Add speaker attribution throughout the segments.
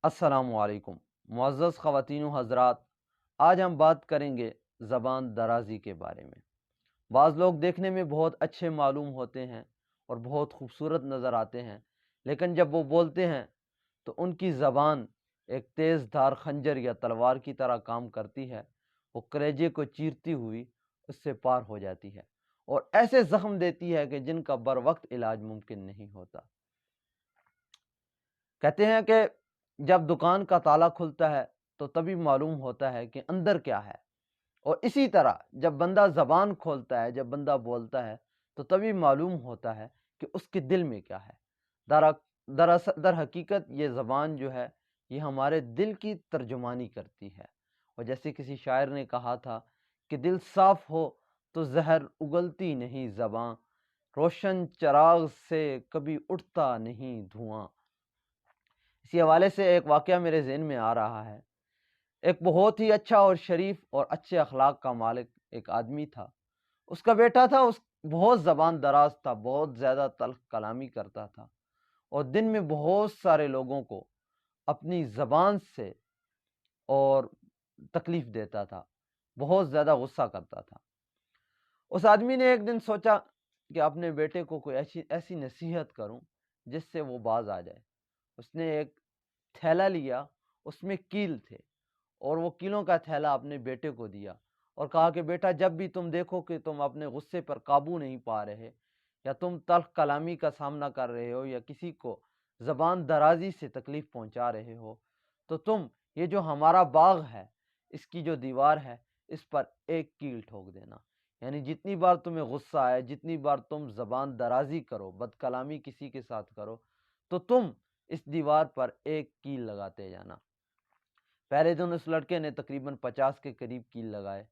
Speaker 1: अस्सलामु अलैकुम मुअज़्ज़ज़ ख़वातीन व हज़रात। आज हम बात करेंगे ज़बान दराज़ी के बारे में। बाज़ लोग देखने में बहुत अच्छे मालूम होते हैं और बहुत खूबसूरत नज़र आते हैं, लेकिन जब वो बोलते हैं तो उनकी ज़बान एक तेज़ धार खंजर या तलवार की तरह काम करती है। वो कलेजे को चीरती हुई उससे पार हो जाती है और ऐसे ज़ख्म देती है कि जिनका बर वक्त इलाज मुमकिन नहीं होता। कहते हैं कि जब दुकान का ताला खुलता है तो तभी मालूम होता है कि अंदर क्या है, और इसी तरह जब बंदा ज़बान खोलता है, जब बंदा बोलता है, तो तभी मालूम होता है कि उसके दिल में क्या है। दर हकीकत ये ज़बान जो है, ये हमारे दिल की तर्जुमानी करती है। और जैसे किसी शायर ने कहा था कि दिल साफ़ हो तो जहर उगलती नहीं ज़बां, रोशन चराग से कभी उठता नहीं धुआं। इसी हवाले से एक वाक़या मेरे ज़हन में आ रहा है। एक बहुत ही अच्छा और शरीफ और अच्छे अखलाक का मालिक एक आदमी था। उसका बेटा था, उस बहुत ज़बान दराज़ था, बहुत ज़्यादा तल्ख़ कलामी करता था और दिन में बहुत सारे लोगों को अपनी ज़बान से और तकलीफ़ देता था, बहुत ज़्यादा गुस्सा करता था। उस आदमी ने एक दिन सोचा कि अपने बेटे को कोई ऐसी ऐसी नसीहत करूं जिससे वो बाज आ जाए। उसने एक थैला लिया, उसमें कील थे, और वो कीलों का थैला अपने बेटे को दिया और कहा कि बेटा, जब भी तुम देखो कि तुम अपने गुस्से पर काबू नहीं पा रहे, या तुम तल्ख कलामी का सामना कर रहे हो, या किसी को ज़बान दराजी से तकलीफ़ पहुंचा रहे हो, तो तुम ये जो हमारा बाग है, इसकी जो दीवार है, इस पर एक कील ठोक देना। यानी जितनी बार तुम्हें गुस्सा आए, जितनी बार तुम ज़बान दराजी करो, बदकलामी किसी के साथ करो, तो तुम इस दीवार पर एक कील लगाते जाना। पहले दिन उस लड़के ने तकरीबन 50 के करीब कील लगाए,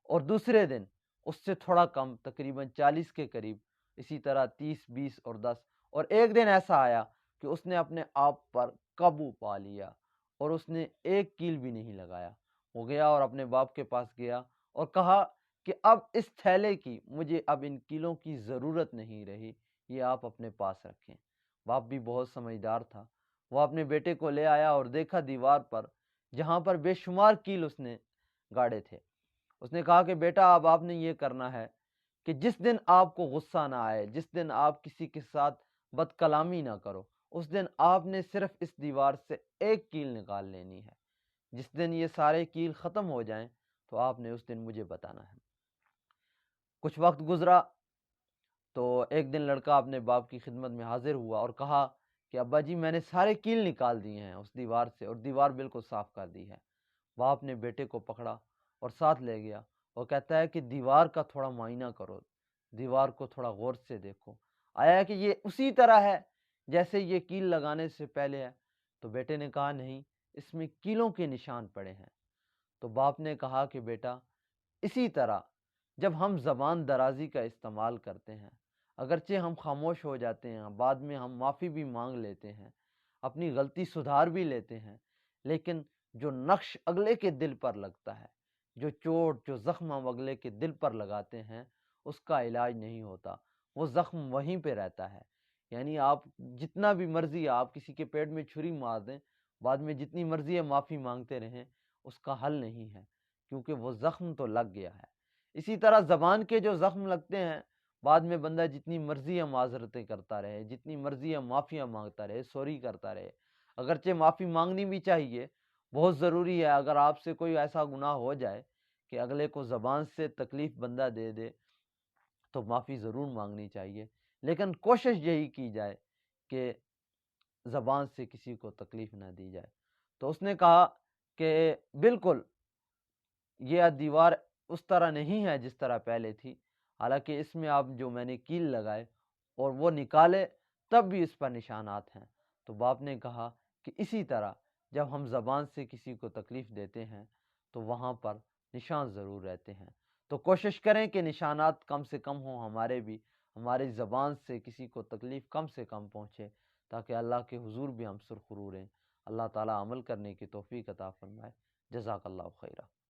Speaker 1: और दूसरे दिन उससे थोड़ा कम, तकरीबन 40 के करीब, इसी तरह 30, 20 और 10, और एक दिन ऐसा आया कि उसने अपने आप पर काबू पा लिया और उसने एक कील भी नहीं लगाया। वो गया और अपने बाप के पास गया और कहा कि अब इस थैले की, मुझे अब इन कीलों की ज़रूरत नहीं रही, ये आप अपने पास रखें। बाप भी बहुत समझदार था। वो अपने बेटे को ले आया और देखा दीवार पर, जहाँ पर बेशुमार कील उसने गाड़े थे। उसने कहा कि बेटा, अब आपने ये करना है कि जिस दिन आपको गुस्सा ना आए, जिस दिन आप किसी के साथ बदकलामी ना करो, उस दिन आपने सिर्फ इस दीवार से एक कील निकाल लेनी है। जिस दिन ये सारे कील ख़त्म हो जाएं, तो आपने उस दिन मुझे बताना है। कुछ वक्त गुजरा तो एक दिन लड़का अपने बाप की खिदमत में हाजिर हुआ और कहा कि अब्बा जी, मैंने सारे कील निकाल दिए हैं उस दीवार से, और दीवार बिल्कुल साफ़ कर दी है। बाप ने बेटे को पकड़ा और साथ ले गया और कहता है कि दीवार का थोड़ा मुआयना करो, दीवार को थोड़ा गौर से देखो, आया है कि ये उसी तरह है जैसे ये कील लगाने से पहले है। तो बेटे ने कहा नहीं, इसमें कीलों के निशान पड़े हैं। तो बाप ने कहा कि बेटा, इसी तरह जब हम ज़बान दराजी का इस्तेमाल करते हैं, अगरचे हम खामोश हो जाते हैं, बाद में हम माफ़ी भी मांग लेते हैं, अपनी गलती सुधार भी लेते हैं, लेकिन जो नक्श अगले के दिल पर लगता है, जो चोट, जो ज़ख्म हम अगले के दिल पर लगाते हैं, उसका इलाज नहीं होता। वो ज़ख्म वहीं पे रहता है। यानी आप जितना भी मर्ज़ी आप किसी के पेट में छुरी मार दें, बाद में जितनी मर्ज़ी है माफ़ी मांगते रहें, उसका हल नहीं है, क्योंकि वो ज़ख्म तो लग गया है। इसी तरह ज़बान के जो ज़ख्म लगते हैं, बाद में बंदा जितनी मर्ज़ी है माज़रतें करता रहे, जितनी मर्ज़ी है माफ़ियाँ मांगता रहे, सॉरी करता रहे। अगरचे माफ़ी मांगनी भी चाहिए, बहुत ज़रूरी है। अगर आपसे कोई ऐसा गुनाह हो जाए कि अगले को ज़बान से तकलीफ़ बंदा दे दे, तो माफ़ी ज़रूर मांगनी चाहिए, लेकिन कोशिश यही की जाए कि ज़बान से किसी को तकलीफ़ ना दी जाए। तो उसने कहा कि बिल्कुल, ये दीवार उस तरह नहीं है जिस तरह पहले थी, हालांकि इसमें अब जो मैंने कील लगाए और वो निकाले, तब भी इस पर निशानात हैं। तो बाप ने कहा कि इसी तरह जब हम ज़बान से किसी को तकलीफ़ देते हैं, तो वहाँ पर निशान ज़रूर रहते हैं। तो कोशिश करें कि निशानात कम से कम हों हमारे भी, हमारी ज़बान से किसी को तकलीफ़ कम से कम पहुँचे, ताकि अल्लाह के हुजूर भी हम सुरखरू रहें। अल्लाह ताला अमल करने की तौफ़ीक अता फ़रमाए। जज़ाकल्लाहु खैरा।